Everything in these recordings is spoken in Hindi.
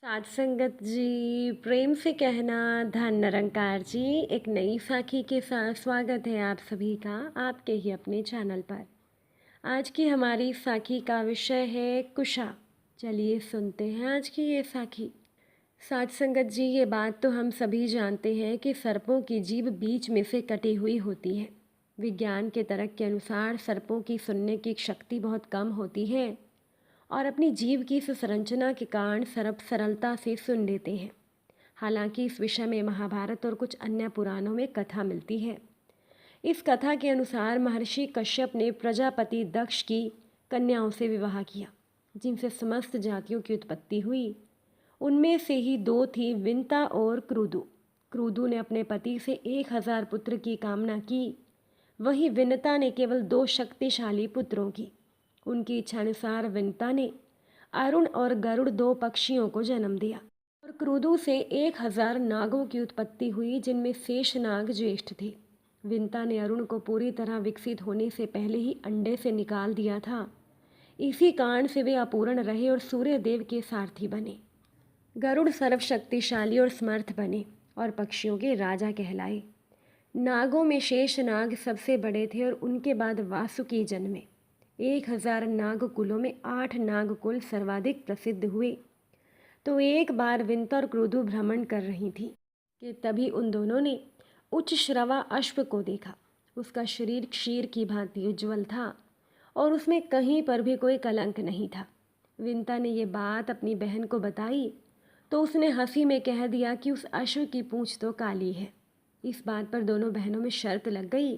साध संगत जी, प्रेम से कहना धन निरंकार जी। एक नई साखी के साथ स्वागत है आप सभी का आपके ही अपने चैनल पर। आज की हमारी साखी का विषय है कुशा। चलिए सुनते हैं आज की ये साखी। साध संगत जी, ये बात तो हम सभी जानते हैं कि सर्पों की जीभ बीच में से कटी हुई होती है। विज्ञान के तर्क के अनुसार सर्पों की सुनने की शक्ति बहुत कम होती है और अपनी जीव की इस संरचना के कारण सर्प सरलता से सुन लेते हैं। हालांकि इस विषय में महाभारत और कुछ अन्य पुराणों में कथा मिलती है। इस कथा के अनुसार महर्षि कश्यप ने प्रजापति दक्ष की कन्याओं से विवाह किया, जिनसे समस्त जातियों की उत्पत्ति हुई। उनमें से ही दो थी, विंता और क्रुदु। क्रुदु ने अपने पति से 1000 पुत्र की कामना की, वहीं विनता ने केवल 2 शक्तिशाली पुत्रों की। उनकी इच्छानुसार विनता ने अरुण और गरुड़ 2 पक्षियों को जन्म दिया और क्रुदु से 1000 नागों की उत्पत्ति हुई, जिनमें शेष नाग ज्येष्ठ थे। विनता ने अरुण को पूरी तरह विकसित होने से पहले ही अंडे से निकाल दिया था। इसी कारण से वे अपूर्ण रहे और सूर्य देव के सारथी बने। गरुड़ सर्वशक्तिशाली और समर्थ बने और पक्षियों के राजा कहलाए। नागों में शेष नाग सबसे बड़े थे और उनके बाद वासुकी जन्मे। 1000 नाग कुलों में 8 नाग कुल सर्वाधिक प्रसिद्ध हुए। तो एक बार विंता और क्रुदु भ्रमण कर रही थी कि तभी उन दोनों ने उच्च श्रवा अश्व को देखा। उसका शरीर क्षीर की भांति उज्ज्वल था और उसमें कहीं पर भी कोई कलंक नहीं था। विंता ने ये बात अपनी बहन को बताई तो उसने हंसी में कह दिया कि उस अश्व की पूंछ तो काली है। इस बात पर दोनों बहनों में शर्त लग गई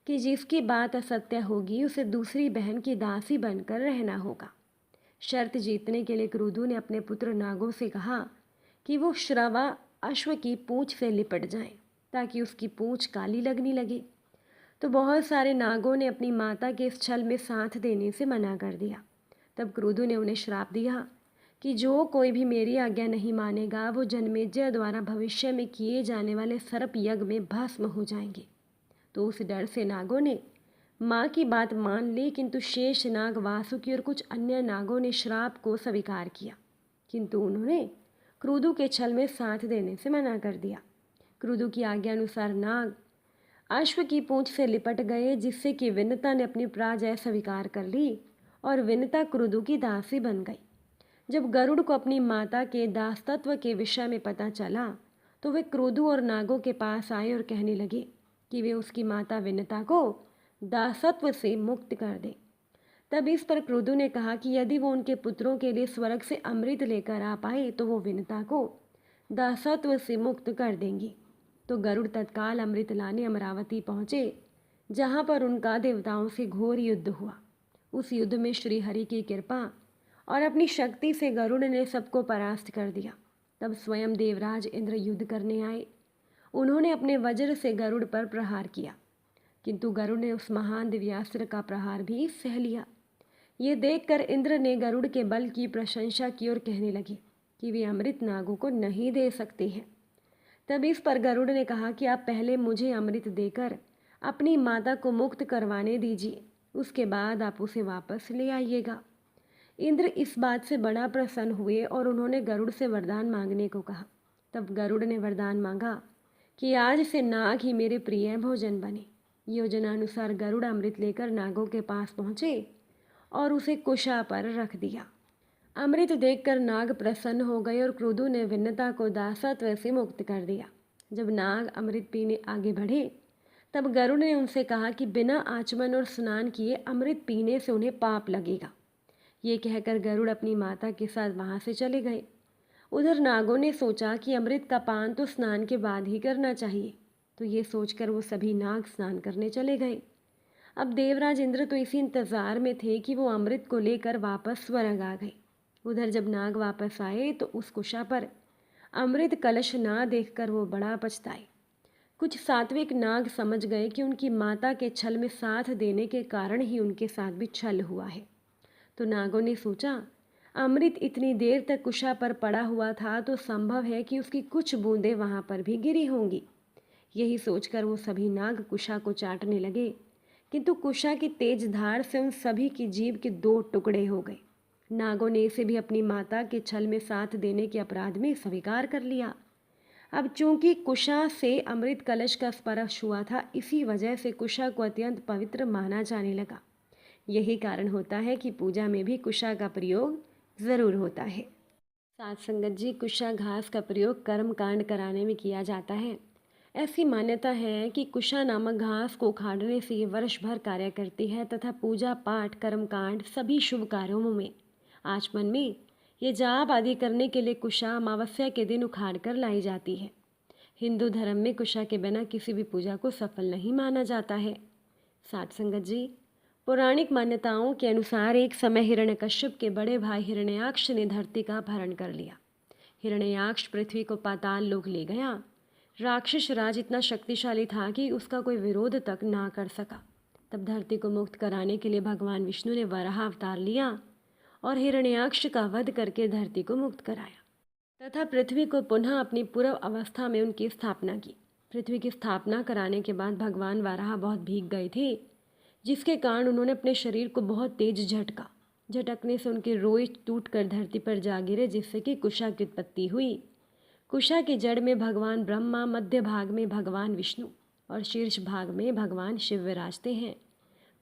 कि जिसकी बात असत्य होगी उसे दूसरी बहन की दासी बनकर रहना होगा। शर्त जीतने के लिए क्रुदु ने अपने पुत्र नागों से कहा कि वो श्रवा अश्व की पूंछ से लिपट जाएं ताकि उसकी पूंछ काली लगने लगे। तो बहुत सारे नागों ने अपनी माता के इस छल में साथ देने से मना कर दिया। तब क्रुदु ने उन्हें श्राप दिया कि जो कोई भी मेरी आज्ञा नहीं मानेगा वो जन्मेजय द्वारा भविष्य में किए जाने वाले सर्प यज्ञ में भस्म हो जाएंगे। तो उस डर से नागों ने माँ की बात मान ली, किंतु शेष नाग, वासुकी और कुछ अन्य नागों ने श्राप को स्वीकार किया, किंतु उन्होंने क्रुदु के छल में साथ देने से मना कर दिया। क्रुदु की आज्ञा अनुसार नाग अश्व की पूंछ से लिपट गए, जिससे कि विनता ने अपनी पराजय स्वीकार कर ली और विनता क्रुदु की दासी बन गई। जब गरुड़ को अपनी माता के दासत्व के विषय में पता चला तो वे क्रुदु और नागों के पास आए और कहने लगे कि वे उसकी माता विनता को दासत्व से मुक्त कर दें। तब इस पर क्रुदु ने कहा कि यदि वो उनके पुत्रों के लिए स्वर्ग से अमृत लेकर आ पाए तो वो विनता को दासत्व से मुक्त कर देंगी। तो गरुड़ तत्काल अमृत लाने अमरावती पहुँचे, जहाँ पर उनका देवताओं से घोर युद्ध हुआ। उस युद्ध में श्री हरि की कृपा और अपनी शक्ति से गरुड़ ने सबको परास्त कर दिया। तब स्वयं देवराज इंद्र युद्ध करने आए। उन्होंने अपने वज्र से गरुड़ पर प्रहार किया, किंतु गरुड़ ने उस महान दिव्यास्त्र का प्रहार भी सह लिया। ये देखकर इंद्र ने गरुड़ के बल की प्रशंसा की और कहने लगे कि वे अमृत नागों को नहीं दे सकते हैं। तब इस पर गरुड़ ने कहा कि आप पहले मुझे अमृत देकर अपनी माता को मुक्त करवाने दीजिए, उसके बाद आप उसे वापस ले आइएगा। इंद्र इस बात से बड़ा प्रसन्न हुए और उन्होंने गरुड़ से वरदान मांगने को कहा। तब गरुड़ ने वरदान मांगा कि आज से नाग ही मेरे प्रिय भोजन बने। योजनानुसार गरुड़ अमृत लेकर नागों के पास पहुँचे और उसे कुशा पर रख दिया। अमृत देखकर नाग प्रसन्न हो गए और क्रुदु ने विनता को दासत्व से मुक्त कर दिया। जब नाग अमृत पीने आगे बढ़े तब गरुड़ ने उनसे कहा कि बिना आचमन और स्नान किए अमृत पीने से उन्हें पाप लगेगा। ये कहकर गरुड़ अपनी माता के साथ वहाँ से चले गए। उधर नागों ने सोचा कि अमृत का पान तो स्नान के बाद ही करना चाहिए, तो ये सोचकर वो सभी नाग स्नान करने चले गए। अब देवराज इंद्र तो इसी इंतज़ार में थे कि वो अमृत को लेकर वापस स्वर्ग आ गए। उधर जब नाग वापस आए तो उस कुशा पर अमृत कलश ना देखकर वो बड़ा पछताए। कुछ सात्विक नाग समझ गए कि उनकी माता के छल में साथ देने के कारण ही उनके साथ भी छल हुआ है। तो नागों ने सोचा अमृत इतनी देर तक कुशा पर पड़ा हुआ था तो संभव है कि उसकी कुछ बूंदें वहाँ पर भी गिरी होंगी। यही सोचकर वो सभी नाग कुशा को चाटने लगे, किंतु कुशा की तेज धार से उन सभी की जीभ के 2 टुकड़े हो गए नागों ने इसे भी अपनी माता के छल में साथ देने के अपराध में स्वीकार कर लिया। अब चूंकि कुशा से अमृत कलश का स्पर्श हुआ था, इसी वजह से कुशा को अत्यंत पवित्र माना जाने लगा। यही कारण होता है कि पूजा में भी कुशा का प्रयोग ज़रूर होता है। साथ संगत जी, कुशा घास का प्रयोग कर्म कांड कराने में किया जाता है। ऐसी मान्यता है कि कुशा नामक घास को उखाड़ने से ये वर्ष भर कार्य करती है तथा पूजा पाठ कर्म कांड सभी शुभ कार्यों में आचमन में ये जाप आदि करने के लिए कुशा अमावस्या के दिन उखाड़ कर लाई जाती है। हिंदू धर्म में कुशा के बिना किसी भी पूजा को सफल नहीं माना जाता है। साथ संगत जी, पौराणिक मान्यताओं के अनुसार एक समय हिरण्यकश्यप के बड़े भाई हिरण्याक्ष ने धरती का अपहरण कर लिया। हिरण्याक्ष पृथ्वी को पाताल लोक ले गया। राक्षस राज इतना शक्तिशाली था कि उसका कोई विरोध तक ना कर सका। तब धरती को मुक्त कराने के लिए भगवान विष्णु ने वराह अवतार लिया और हिरण्याक्ष का वध करके धरती को मुक्त कराया तथा पृथ्वी को पुनः अपनी पूर्व अवस्था में उनकी स्थापना की। पृथ्वी की स्थापना कराने के बाद भगवान वराह बहुत भीग गए थे, जिसके कारण उन्होंने अपने शरीर को बहुत तेज झटका। झटकने से उनके रोए टूटकर धरती पर जा गिरे, जिससे कि कुशा की उत्पत्ति हुई। कुशा की जड़ में भगवान ब्रह्मा, मध्य भाग में भगवान विष्णु और शीर्ष भाग में भगवान शिव विराजते हैं।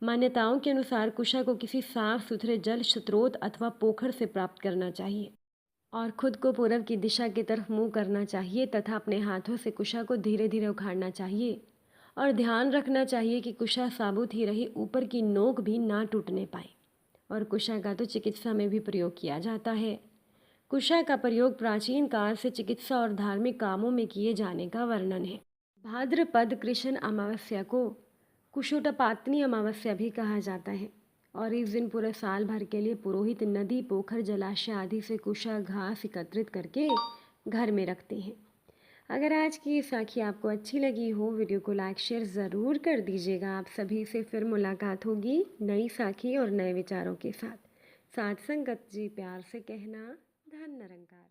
मान्यताओं के अनुसार कुशा को किसी साफ सुथरे जल स्रोत अथवा पोखर से प्राप्त करना चाहिए और खुद को पूरब की दिशा की तरफ मुंह करना चाहिए तथा अपने हाथों से कुशा को धीरे धीरे उखाड़ना चाहिए और ध्यान रखना चाहिए कि कुशा साबुत ही रही, ऊपर की नोक भी ना टूटने पाए। और कुशा का तो चिकित्सा में भी प्रयोग किया जाता है। कुशा का प्रयोग प्राचीन काल से चिकित्सा और धार्मिक कामों में किए जाने का वर्णन है। भाद्रपद कृष्ण अमावस्या को कुशोटपातनी अमावस्या भी कहा जाता है और इस दिन पूरे साल भर के लिए पुरोहित नदी, पोखर, जलाशय आदि से कुशा घास एकत्रित करके घर में रखते हैं। अगर आज की ये साखी आपको अच्छी लगी हो, वीडियो को लाइक शेयर ज़रूर कर दीजिएगा। आप सभी से फिर मुलाकात होगी नई साखी और नए विचारों के साथ। साथ संगत जी, प्यार से कहना, धन निरंकार।